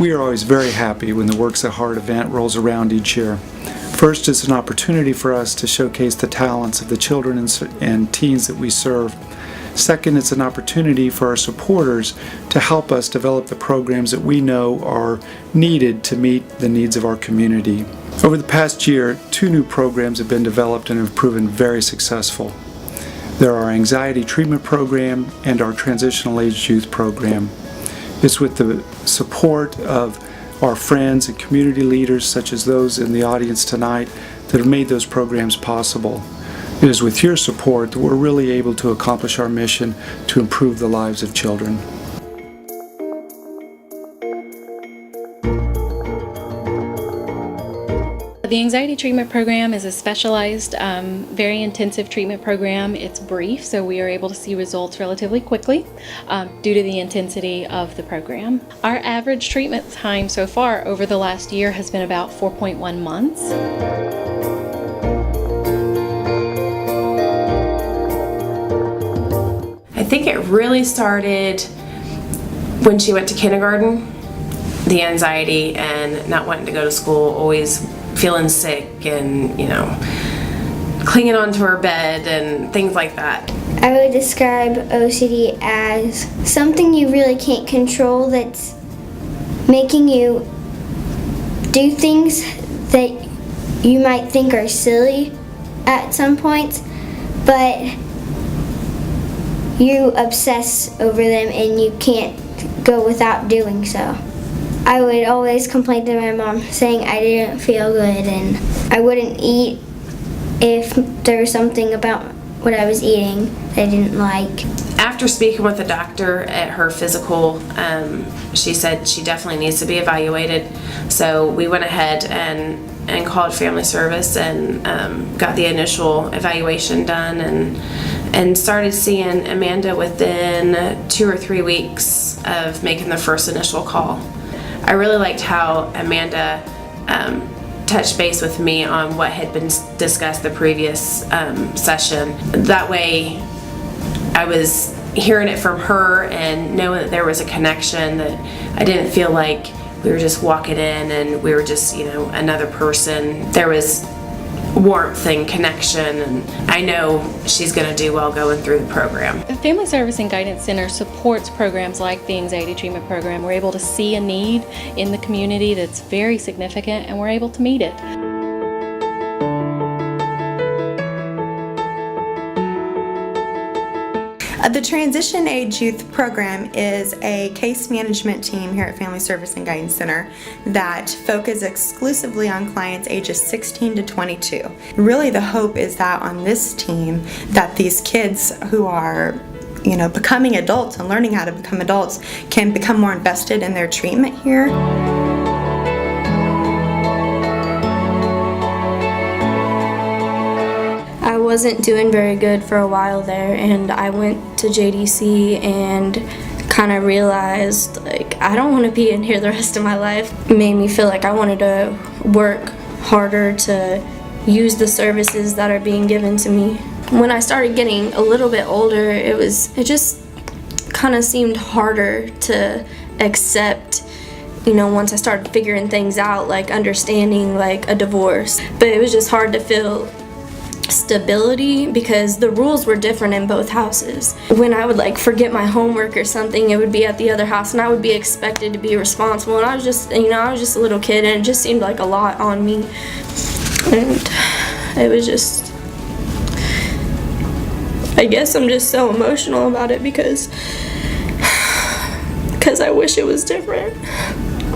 We are always very happy when the Works at Heart event rolls around each year. First, it's an opportunity for us to showcase the talents of the children and teens that we serve. Second, it's an opportunity for our supporters to help us develop the programs that we know are needed to meet the needs of our community. Over the past year, 2 new programs have been developed and have proven very successful. They're our anxiety treatment program and our transitional age youth program. It's with the support of our friends and community leaders, such as those in the audience tonight, that have made those programs possible. It is with your support that we're really able to accomplish our mission to improve the lives of children. The anxiety treatment program is a specialized, very intensive treatment program. It's brief, so we are able to see results relatively quickly due to the intensity of the program. Our average treatment time so far over the last year has been about 4.1 months. I think it really started when she went to kindergarten. The anxiety and not wanting to go to school, always feeling sick and, clinging onto her bed and things like that. I would describe OCD as something you really can't control that's making you do things that you might think are silly at some points, but you obsess over them and you can't go without doing so. I would always complain to my mom saying I didn't feel good and I wouldn't eat if there was something about what I was eating that I didn't like. After speaking with the doctor at her physical, she said she definitely needs to be evaluated. So we went ahead and called Family Service and got the initial evaluation done and started seeing Amanda within 2 or 3 weeks of making the first initial call. I really liked how Amanda touched base with me on what had been discussed the previous session. That way I was hearing it from her and knowing that there was a connection, that I didn't feel like we were just walking in and we were just, another person. There was warmth and connection, and I know she's going to do well going through the program. The Family Service and Guidance Center supports programs like the anxiety treatment program. We're able to see a need in the community that's very significant, and we're able to meet it. The Transition Age Youth Program is a case management team here at Family Service and Guidance Center that focuses exclusively on clients ages 16 to 22. Really, the hope is that on this team, that these kids who are becoming adults and learning how to become adults can become more invested in their treatment here. I wasn't doing very good for a while there, and I went to JDC and kind of realized I don't want to be in here the rest of my life. It made me feel like I wanted to work harder to use the services that are being given to me. When I started getting a little bit older, it just kind of seemed harder to accept, once I started figuring things out, like understanding a divorce. But it was just hard to feel stability because the rules were different in both houses. When I would forget my homework or something, it would be at the other house and I would be expected to be responsible, and I was just a little kid, and it just seemed like a lot on me, and it was just, I guess I'm just so emotional about it because I wish it was different.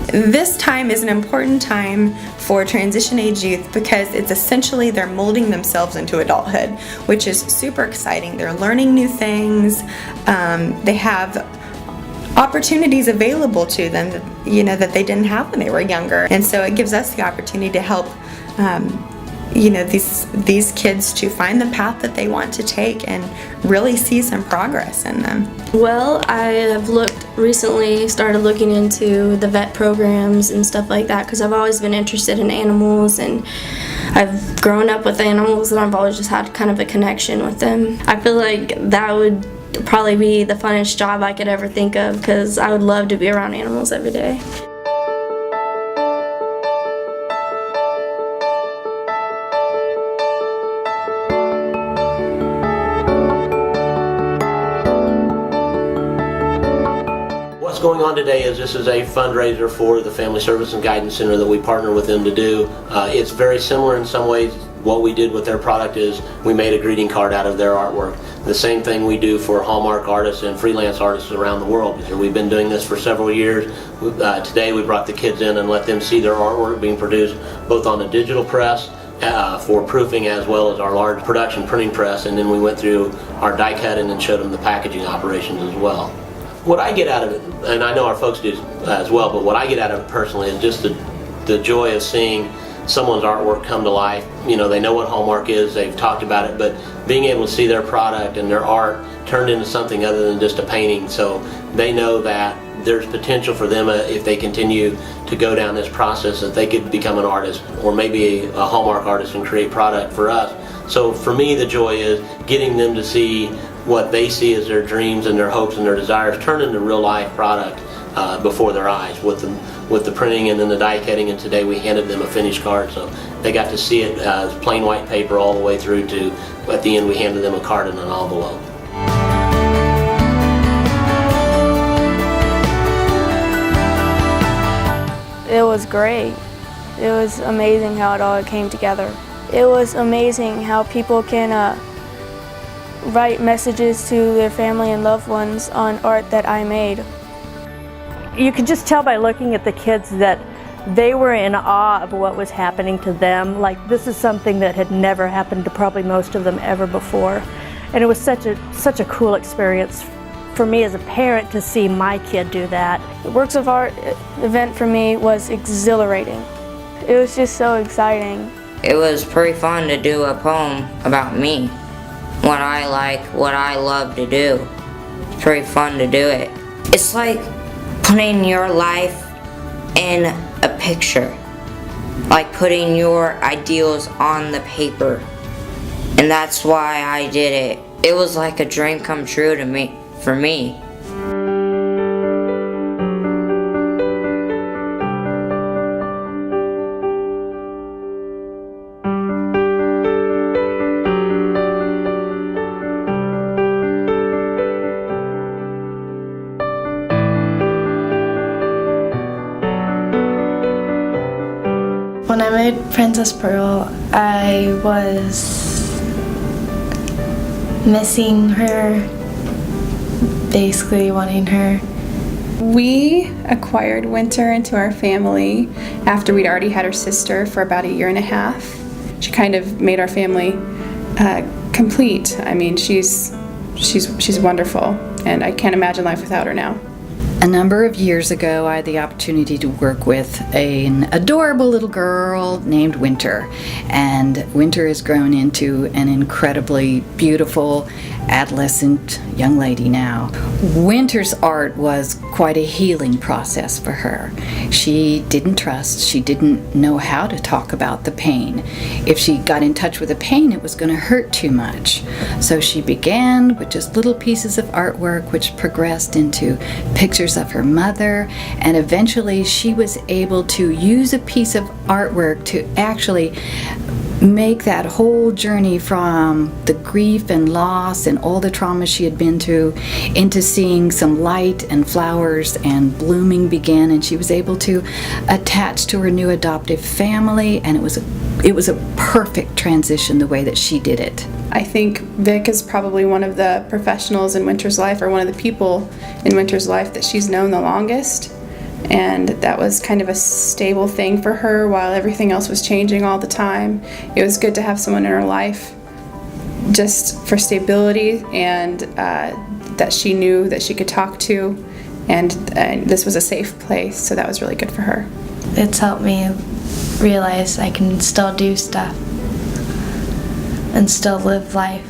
This time is an important time for transition age youth because it's essentially they're molding themselves into adulthood, which is super exciting. They're learning new things. They have opportunities available to them that they didn't have when they were younger, and so it gives us the opportunity to help these kids to find the path that they want to take and really see some progress in them. Well, I have recently started looking into the vet programs and stuff like that because I've always been interested in animals, and I've grown up with animals and I've always just had kind of a connection with them. I feel like that would probably be the funnest job I could ever think of because I would love to be around animals every day. What's going on today is this is a fundraiser for the Family Service and Guidance Center that we partner with them to do. It's very similar in some ways. What we did with their product is we made a greeting card out of their artwork. The same thing we do for Hallmark artists and freelance artists around the world. We've been doing this for several years. Today we brought the kids in and let them see their artwork being produced both on a digital press for proofing as well as our large production printing press, and then we went through our die cutting and showed them the packaging operations as well. What I get out of it, and I know our folks do as well, but what I get out of it personally is just the joy of seeing someone's artwork come to life. You know, they know what Hallmark is, they've talked about it, but being able to see their product and their art turned into something other than just a painting, so they know that there's potential for them if they continue to go down this process, that they could become an artist or maybe a Hallmark artist and create product for us. So for me, the joy is getting them to see what they see as their dreams and their hopes and their desires turn into real life product before their eyes with the printing and then the die cutting, and today we handed them a finished card, so they got to see it as plain white paper all the way through to, at the end we handed them a card in an envelope. It was great. It was amazing how it all came together. It was amazing how people can write messages to their family and loved ones on art that I made. You could just tell by looking at the kids that they were in awe of what was happening to them. Like, this is something that had never happened to probably most of them ever before. And it was such a cool experience for me as a parent to see my kid do that. The Works of Art event for me was exhilarating. It was just so exciting. It was pretty fun to do a poem about me, what I like, what I love to do. It's pretty fun to do it. It's like putting your life in a picture, like putting your ideals on the paper. And that's why I did it. It was like a dream come true to me, for me. When I made Princess Pearl, I was missing her, basically wanting her. We acquired Winter into our family after we'd already had her sister for about 1.5 years. She kind of made our family complete. I mean, she's wonderful, and I can't imagine life without her now. A number of years ago, I had the opportunity to work with an adorable little girl named Winter. And Winter has grown into an incredibly beautiful adolescent young lady now. Winter's art was quite a healing process for her. She didn't trust, she didn't know how to talk about the pain. If she got in touch with the pain, it was going to hurt too much. So she began with just little pieces of artwork, which progressed into pictures of her mother, and eventually she was able to use a piece of artwork to actually make that whole journey from the grief and loss and all the trauma she had been through into seeing some light and flowers, and blooming began, and she was able to attach to her new adoptive family, and it was a perfect transition the way that she did it. I think Vic is probably one of the professionals in Winter's life, or one of the people in Winter's life that she's known the longest. And that was kind of a stable thing for her while everything else was changing all the time. It was good to have someone in her life just for stability, and that she knew that she could talk to, and this was a safe place, so that was really good for her. It's helped me realize I can still do stuff and still live life.